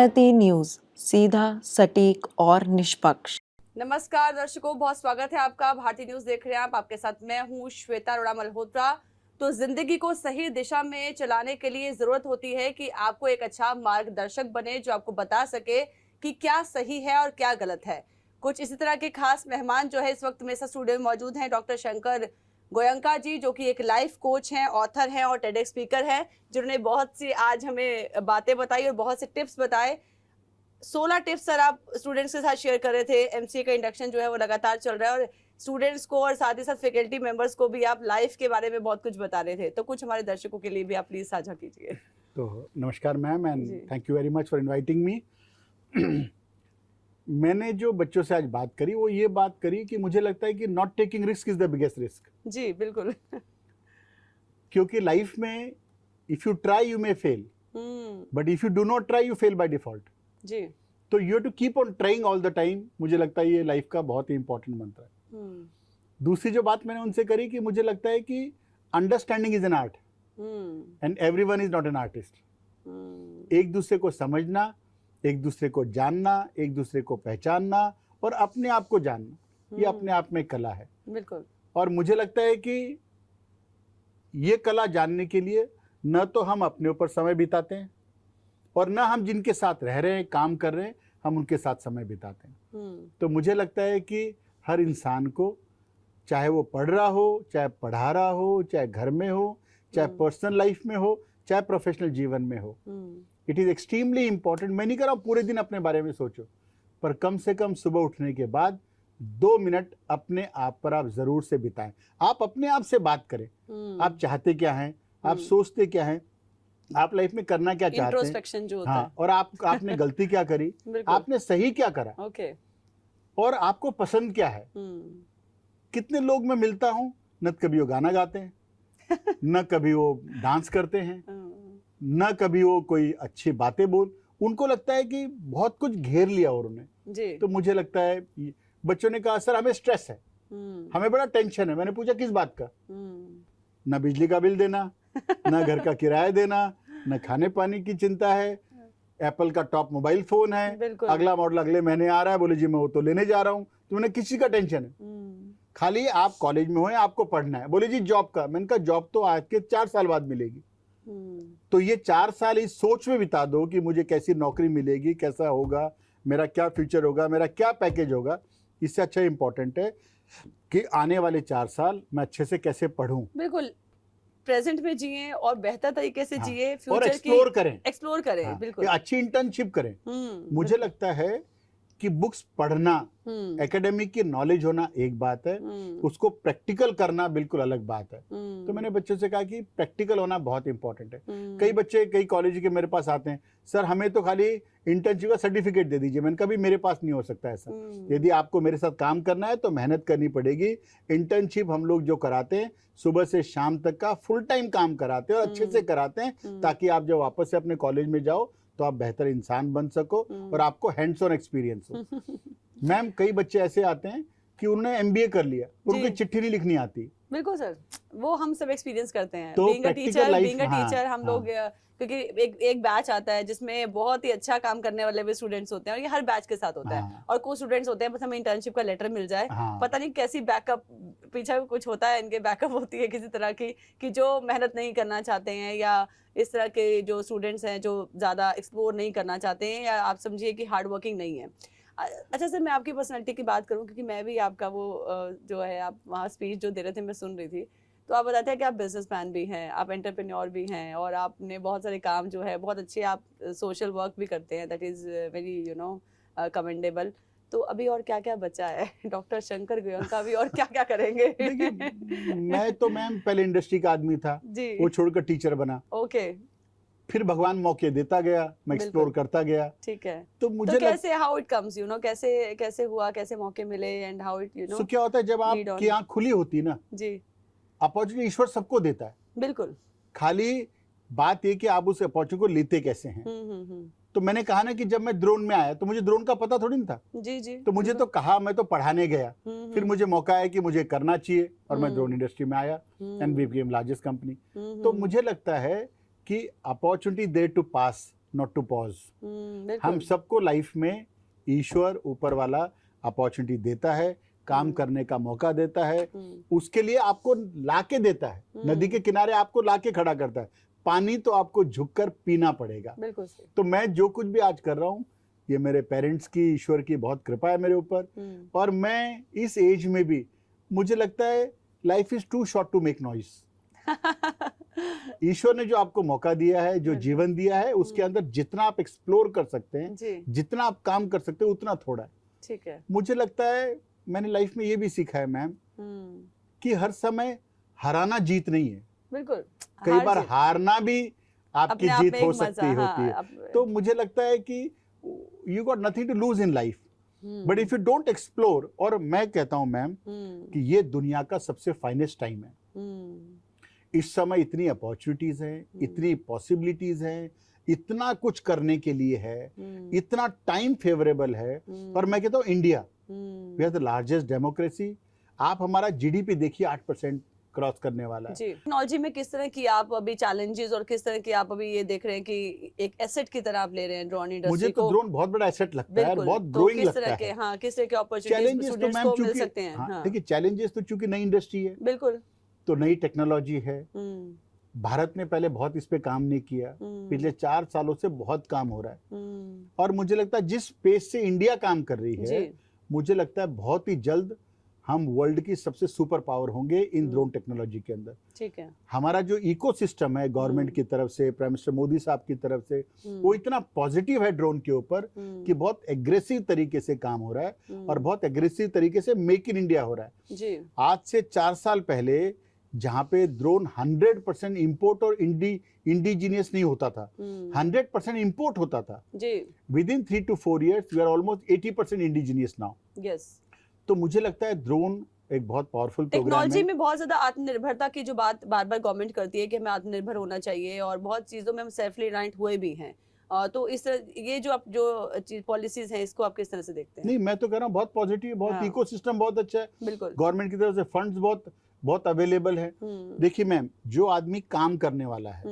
Bharti news, सीधा, सटीक और निष्पक्ष। नमस्कार दर्शकों, बहुत स्वागत है आपका। भारतीय न्यूज देख रहे हैं आप। आपके साथ मैं हूं श्वेता अरोड़ा मल्होत्रा। तो जिंदगी को सही दिशा में चलाने के लिए जरूरत होती है कि आपको एक अच्छा मार्गदर्शक बने जो आपको बता सके कि क्या सही है और क्या गलत है। कुछ इसी तरह के खास मेहमान जो है इस वक्त मेरे साथ स्टूडियो में मौजूद हैं। डॉक्टर शंकर गोयंका जी, जो कि एक लाइफ कोच हैं, ऑथर हैं और टेडेक्स स्पीकर हैं, जिन्होंने बहुत सी आज हमें बातें बताई और बहुत से टिप्स बताए। 16 टिप्स सर आप स्टूडेंट्स के साथ शेयर कर रहे थे। एमसीए का इंडक्शन जो है वो लगातार चल रहा है और स्टूडेंट्स को और साथ ही साथ फैकल्टी मेंबर्स को भी आप लाइफ के बारे में बहुत कुछ बता रहे थे। तो कुछ हमारे दर्शकों के लिए भी आप प्लीज साझा कीजिए। तो नमस्कार ma'am and thank you very much for inviting me. मैंने जो बच्चों से आज बात करी वो ये बात करी कि मुझे लगता है कि not taking risk is the biggest risk. जी बिल्कुल। क्योंकि लाइफ में if you try you may fail, but if you do not try you fail by default. जी। तो you have to keep on trying all the time. मुझे लगता है ये लाइफ का बहुत ही इंपॉर्टेंट मंत्र है। दूसरी जो बात मैंने उनसे करी कि मुझे लगता है कि understanding is an art and everyone is not an artist. एक दूसरे को समझना, एक दूसरे को जानना, एक दूसरे को पहचानना और अपने आप को जानना, ये अपने आप में कला है। बिल्कुल। और मुझे लगता है कि ये कला जानने के लिए न तो हम अपने ऊपर समय बिताते हैं और न हम जिनके साथ रह रहे हैं, काम कर रहे हैं, हम उनके साथ समय बिताते हैं। तो मुझे लगता है कि हर इंसान को, चाहे वो पढ़ रहा हो, चाहे पढ़ा रहा हो, चाहे घर में हो, चाहे पर्सनल लाइफ में हो, चाहे प्रोफेशनल जीवन में हो, इट इज़ एक्सट्रीमली इंपॉर्टेंट। मैं नहीं कह रहा हूँ पूरे दिन अपने बारे में सोचो, पर कम से कम सुबह उठने के बाद 2 मिनट अपने आप पर आप जरूर से बिताएं। आप अपने आप से बात करें। आप चाहते क्या हैं, आप सोचते क्या हैं, आप लाइफ में करना क्या चाहते हैं, इंट्रोस्पेक्शन जो होता है। और आपने गलती क्या करी, आपने सही क्या करा, और आपको पसंद क्या है। कितने लोग मैं मिलता हूँ, न कभी वो गाना गाते हैं, न कभी वो डांस करते हैं, न कभी वो कोई अच्छी बातें बोल, उनको लगता है कि बहुत कुछ घेर लिया और उन्हें। तो मुझे लगता है बच्चों ने कहा सर हमें स्ट्रेस है, हमें बड़ा टेंशन है। मैंने पूछा किस बात का? न बिजली का बिल देना, न घर का किराया देना, न खाने पानी की चिंता है, एप्पल का टॉप मोबाइल फोन है, अगला मॉडल अगले महीने आ रहा है, बोले जी मैं वो तो लेने जा रहा हूँ। तो मैंने किसी का टेंशन है, खाली आप कॉलेज में हो या आपको पढ़ना है। बोले जी जॉब का। मैंने कहा जॉब तो आज के 4 साल बाद मिलेगी। तो ये 4 साल इस सोच में बिता दो कि मुझे कैसी नौकरी मिलेगी, कैसा होगा, मेरा क्या फ्यूचर होगा, मेरा क्या पैकेज होगा। इससे अच्छा इंपॉर्टेंट है कि आने वाले 4 साल मैं अच्छे से कैसे पढ़ूं। बिल्कुल, प्रेजेंट में जिए और बेहतर तरीके से जिए, फ्यूचर और एक्सप्लोर करें, बिल्कुल अच्छी इंटर्नशिप करें। मुझे लगता है कि बुक्स पढ़ना, एकेडमिक की नॉलेज होना एक बात है, उसको प्रैक्टिकल करना बिल्कुल अलग बात है। तो मैंने बच्चों से कहा कि प्रैक्टिकल होना बहुत इंपॉर्टेंट है। कई बच्चे कई कॉलेज के मेरे पास आते हैं, सर हमें तो खाली इंटर्नशिप का सर्टिफिकेट दे दीजिए। मैंने कहा भी मेरे पास नहीं हो सकता ऐसा। यदि आपको मेरे साथ काम करना है तो मेहनत करनी पड़ेगी। इंटर्नशिप हम लोग जो कराते हैं सुबह से शाम तक का फुल टाइम काम कराते हैं और अच्छे से कराते हैं, ताकि आप जब वापस से अपने कॉलेज में जाओ तो आप बेहतर इंसान बन सको और आपको हैंड्स ऑन एक्सपीरियंस हो। मैम कई बच्चे ऐसे आते हैं कि उन्होंने एमबीए कर लिया, उनको चिट्ठी नहीं लिखनी आती। बिल्कुल सर, वो हम सब एक्सपीरियंस करते हैं। तो बीइंग अ टीचर हम लोग, क्योंकि एक बैच आता है जिसमें बहुत ही अच्छा काम करने वाले भी स्टूडेंट्स होते हैं और ये हर बैच के साथ होता है। और कुछ स्टूडेंट्स होते हैं बस हमें इंटर्नशिप का लेटर मिल जाए, पता नहीं कैसी बैकअप पीछे कुछ होता है, इनके बैकअप होती है किसी तरह की, कि जो मेहनत नहीं करना चाहते हैं या इस तरह के जो स्टूडेंट्स हैं जो ज्यादा एक्सप्लोर नहीं करना चाहते हैं, या आप समझिए कि हार्ड वर्किंग नहीं है। अच्छा सर, मैं आपकी पर्सनालिटी की बात करूं, क्योंकि मैं भी आपका वो जो है आप वहाँ स्पीच जो दे रहे थे मैं सुन रही थी, तो आप बताते हैं कि आप बिजनेसमैन भी हैं, आप एंटरप्रेन्योर भी हैं और आपने बहुत सारे काम जो है बहुत अच्छे, आप सोशल वर्क भी करते हैं, दैट इज़ वेरी कमेंडेबल। तो अभी और क्या क्या बचा है डॉक्टर शंकर गोयंका भी, और क्या क्या करेंगे? मैं तो मैम पहले इंडस्ट्री का आदमी था, वो छोड़कर टीचर बना। ओके। फिर भगवान मौके देता गया, मैं एक्सप्लोर करता गया। ठीक है। तो मुझे कैसे हाउ इट कम्स, कैसे हुआ, कैसे मौके मिले एंड हाउ इट सो क्या होता है जब आपकी आंख खुली होती ना जी, अपॉर्चुनिटी ईश्वर सबको देता है। बिल्कुल। खाली बात ये कि आप उस अपॉर्चुनिटी को लेते कैसे हैं। तो मैंने कहा ना कि जब मैं द्रोण में आया तो मुझे द्रोण का पता थोड़ी नहीं था। जी। तो मुझे तो कहा, मैं तो पढ़ाने गया, फिर मुझे मौका आया कि मुझे करना चाहिए और मैं द्रोण इंडस्ट्री में आया and we became largest company. तो मुझे लगता है कि opportunity there to pass, not to pause. हम सबको लाइफ में ईश्वर ऊपर वाला अपॉर्चुनिटी देता है, काम करने का मौका देता है, उसके लिए आपको लाके देता है। नदी के किनारे आपको लाके खड़ा करता है, पानी तो आपको झुककर पीना पड़ेगा। बिल्कुल। तो मैं जो कुछ भी आज कर रहा हूँ, ये मेरे पेरेंट्स की, ईश्वर की बहुत कृपा है मेरे ऊपर। और मैं इस एज में भी, मुझे लगता है life is too short to make noise. ईश्वर ने जो आपको मौका दिया है, जो जीवन दिया है, उसके अंदर जितना आप एक्सप्लोर कर सकते हैं, जितना आप काम कर सकते हैं, उतना थोड़ा है। ठीक है। मुझे लगता है मैंने लाइफ में ये भी सीखा है मैम, कि हर समय हराना जीत नहीं है। बिल्कुल। कई बार हारना भी आपकी जीत हो सकती होती है। तो मुझे लगता है कि you got nothing to lose in life, but if you don't explore. और मैं कहता हूं मैम कि ये दुनिया का सबसे फाइनेस्ट टाइम है। इस समय इतनी अपॉर्चुनिटीज हैं, इतनी पॉसिबिलिटीज हैं, इतना कुछ करने के लिए है, इतना टाइम फेवरेबल है। और मैं कहता हूँ India, we are the largest democracy. आप हमारा जीडीपी देखिए 8% क्रॉस करने वाला है। टेक्नोलॉजी में किस तरह की आप अभी चैलेंजेस और किस तरह की आप अभी ये देख रहे हैं कि एक एसेट की तरह आप ले रहे हैं ड्रोन इंडस्ट्री मुझे तो ड्रोन बहुत बड़ा एसेट लगता है, बहुत ग्रोइंग लगता है। हाँ, किस तरह के अपॉर्चुनिटीज स्टूडेंट्स को मिल सकते हैं। देखिए चैलेंजेस तो चूंकि नई इंडस्ट्री है, बिल्कुल, तो नई टेक्नोलॉजी है। भारत ने पहले बहुत इस पे काम नहीं किया, पिछले 4 सालों से बहुत काम हो रहा है। और मुझे लगता है जिस पेस से इंडिया काम कर रही है, मुझे लगता है बहुत ही जल्द हम वर्ल्ड की सबसे सुपर पावर होंगे इन ड्रोन टेक्नोलॉजी के अंदर। ठीक है। हमारा जो इकोसिस्टम है गवर्नमेंट की तरफ से, प्राइम मिनिस्टर मोदी साहब की तरफ से, वो इतना पॉजिटिव है ड्रोन के ऊपर कि बहुत एग्रेसिव तरीके से काम हो रहा है और बहुत एग्रेसिव तरीके से मेक इन इंडिया हो रहा है। जी। आज से 4 साल पहले जहां पे ड्रोन 100% इंपोर्ट और इंडिजीनियस नहीं होता था, 100% इंपोर्ट होता था। जी। Within 3 to 4 years we are almost 80% indigenous now. Yes. तो मुझे लगता है ड्रोन एक बहुत पावरफुल प्रोग्राम है। टेक्नोलॉजी में बहुत ज्यादा आत्मनिर्भरता की जो बात बार बार गवर्नमेंट करती है कि हमें आत्मनिर्भर होना चाहिए और बहुत चीजों में हम सेल्फ रिलायंट हुए भी हैं। तो इस तरह ये जो आप जो पॉलिसीज हैं, इसको आप किस तरह से देखते हैं? नहीं, मैं तो कह रहा हूँ बहुत पॉजिटिव, बहुत इकोसिस्टम बहुत अच्छा है। बिल्कुल। गवर्नमेंट की तरफ से फंड्स बहुत अवेलेबल है। देखिए मैम, जो आदमी काम करने वाला है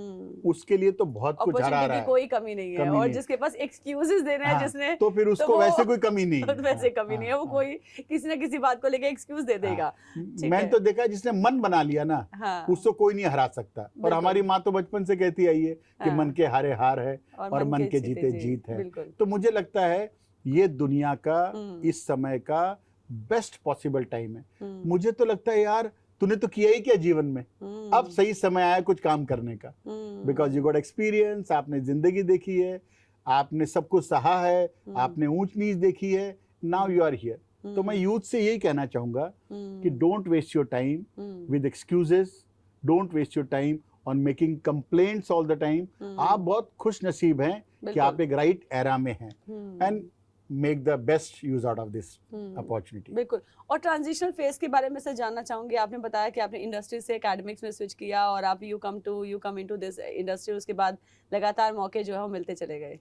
उसके लिए तो बहुत कुछ आ रहा है, कोई कमी नहीं है। और जिसके पास एक्सक्यूजेस दे रहे हैं, जिसने, तो फिर उसको वैसे कोई कमी नहीं है। वैसे कमी नहीं है, वो कोई किसी ना किसी बात को लेके एक्सक्यूज दे देगा। मैंने तो देखा है जिसने मन बना लिया ना, उसको कोई नहीं हरा सकता। और हमारी माँ तो बचपन से कहती आई है कि मन के हारे हार है और मन के जीते जीत है। तो मुझे लगता है ये दुनिया का इस समय का बेस्ट पॉसिबल टाइम है। मुझे तो लगता है यार, तूने तो किया ही क्या जीवन में, अब सही समय आया कुछ काम करने का। बिकॉज यू गॉट एक्सपीरियंस, आपने जिंदगी देखी है, आपने सब कुछ सहा है, आपने ऊंच नीच देखी है, नाउ यू आर हियर। तो मैं यूथ से यही कहना चाहूंगा कि don't waste your time with excuses, don't waste your time on making complaints all the time. आप बहुत खुश नसीब हैं कि आप एक राइट एरा में हैं, and make the best use out of this opportunity. बिल्कुल। और ट्रांजिशनल फेज के बारे में से जानना चाहूंगी। आपने बताया कि आपने इंडस्ट्री से एकेडमिक्स में स्विच किया और आप you come into this industry, उसके बाद लगातार मौके जो है वो मिलते चले गए।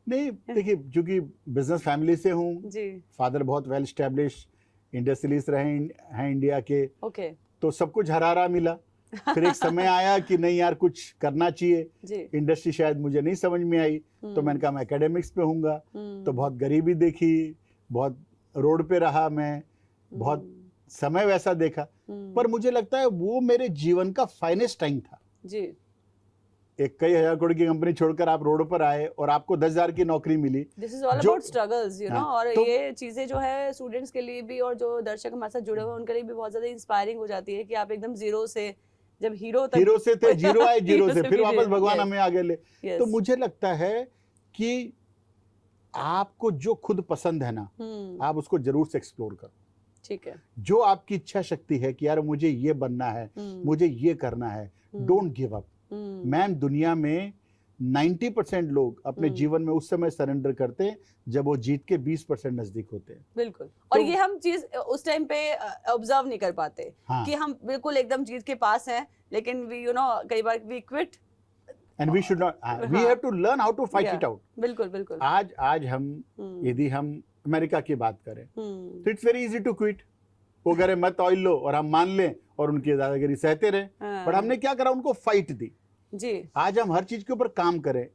नहीं, देखिए, क्योंकि बिजनेस फैमिली से हूँ जी, फादर बहुत वेल एस्टेब्लिश्ड इंडस्ट्रियलिस्ट रहे हैं इंडिया के। ओके। तो सब कुछ हरारा मिला। फिर एक समय आया कि नहीं यार, कुछ करना चाहिए। इंडस्ट्री शायद मुझे नहीं समझ में आई, तो मैंने कहा मैं एकेडमिक्स पे हूँगा। तो बहुत गरीबी देखी, बहुत रोड पे रहा मैं, बहुत समय वैसा देखा, पर मुझे लगता है वो मेरे जीवन का फाइनेस्ट टाइम था जी। एक कई हजार करोड़ की कंपनी छोड़कर आप रोड पर आए और आपको 10,000 की नौकरी मिली। This is all about struggles, you know. और तो, ये चीजें जो है स्टूडेंट्स के लिए भी और जो दर्शक हमारे साथ जुड़े हुए हैं उनके लिए भी बहुत ज्यादा इंस्पायरिंग हो जाती है कि आप एकदम जीरो से, जब हीरो से थे, जीरो आए, जीरो से फिर वापस भगवान हमें आगे ले। तो मुझे लगता है कि आपको जो खुद पसंद है ना, आप उसको जरूर से एक्सप्लोर करो। ठीक है। जो आपकी इच्छा शक्ति है कि यार मुझे ये बनना है, मुझे ये करना है, डोंट गिव अप। मैम, दुनिया में 90% लोग अपने जीवन में उस समय सरेंडर करते हैं जब वो जीत के 20% नजदीक होते हैं। बिल्कुल। और ये हम चीज उस टाइम पे ऑब्जर्व नहीं कर पाते कि हम बिल्कुल एकदम जीत के पास हैं, लेकिन वी, यू नो, कई बार we quit and we should not, we have to learn how to fight it out. बिल्कुल बिल्कुल। आज हम यदि हम अमेरिका की बात करें तो it's very easy to quit. वो कह रहे मत ऑयल लो और हम मान लें और उनकी दादागिरी सहते रहे, बट हमने क्या करा, उनको फाइट दी। जी। आज हम हर चीज के ऊपर काम करें।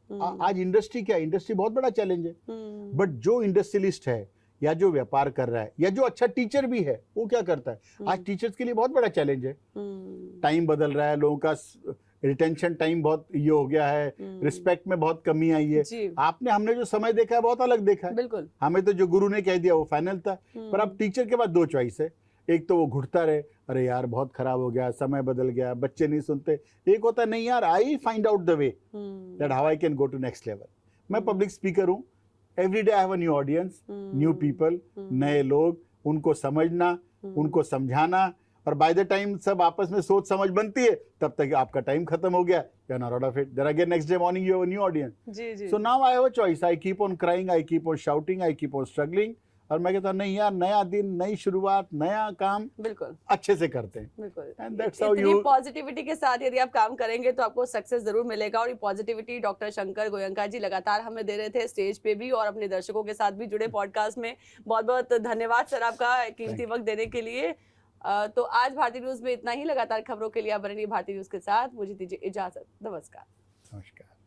आज इंडस्ट्री क्या है, इंडस्ट्री बहुत बड़ा चैलेंज है, बट जो इंडस्ट्रियलिस्ट है या जो व्यापार कर रहा है या जो अच्छा टीचर भी है वो क्या करता है, आज टीचर्स के लिए बहुत बड़ा चैलेंज है। टाइम बदल रहा है, लोगों का रिटेंशन टाइम बहुत ये हो गया है, रिस्पेक्ट में बहुत कमी आई है। हमने जो समय देखा है बहुत अलग देखा है। बिल्कुल। हमें तो जो गुरु ने कह दिया वो फाइनल था, पर अब टीचर के पास दो चॉइस है। एक तो वो घुटता रहे, अरे यार बहुत खराब हो गया, समय बदल गया, बच्चे नहीं सुनते। एक होता है नहीं यार, I find out the way that how I can go to next level. मैं पब्लिक स्पीकर हूँ, every day I have a new audience, new people, नए लोग, उनको समझना, उनको समझाना, और बाय द टाइम सब आपस में सोच समझ बनती है तब तक आपका टाइम खत्म हो गया, you are not out of it, there again next day morning you have a new audience. So now I have a choice, I keep on crying, I keep on shouting, I keep on struggling, और मैं कहता हूँ नहीं यार, नया दिन, नई शुरुआत, नया काम बिल्कुल अच्छे से करते हैं। बिल्कुल। एंड दैट्स हाउ इतनी पॉजिटिविटी के साथ यदि आप काम करेंगे तो आपको सक्सेस जरूर मिलेगा, और ये पॉजिटिविटी डॉक्टर शंकर गोयनका जी लगातार हमें दे रहे थे स्टेज पे भी और अपने दर्शकों के साथ भी जुड़े पॉडकास्ट में। बहुत बहुत धन्यवाद सर आपका कीमती वक्त देने के लिए। तो आज भारतीय न्यूज में इतना ही। लगातार खबरों के लिए आप बने रहिए भारतीय न्यूज के साथ। मुझे दीजिए इजाजत, नमस्कार। नमस्कार।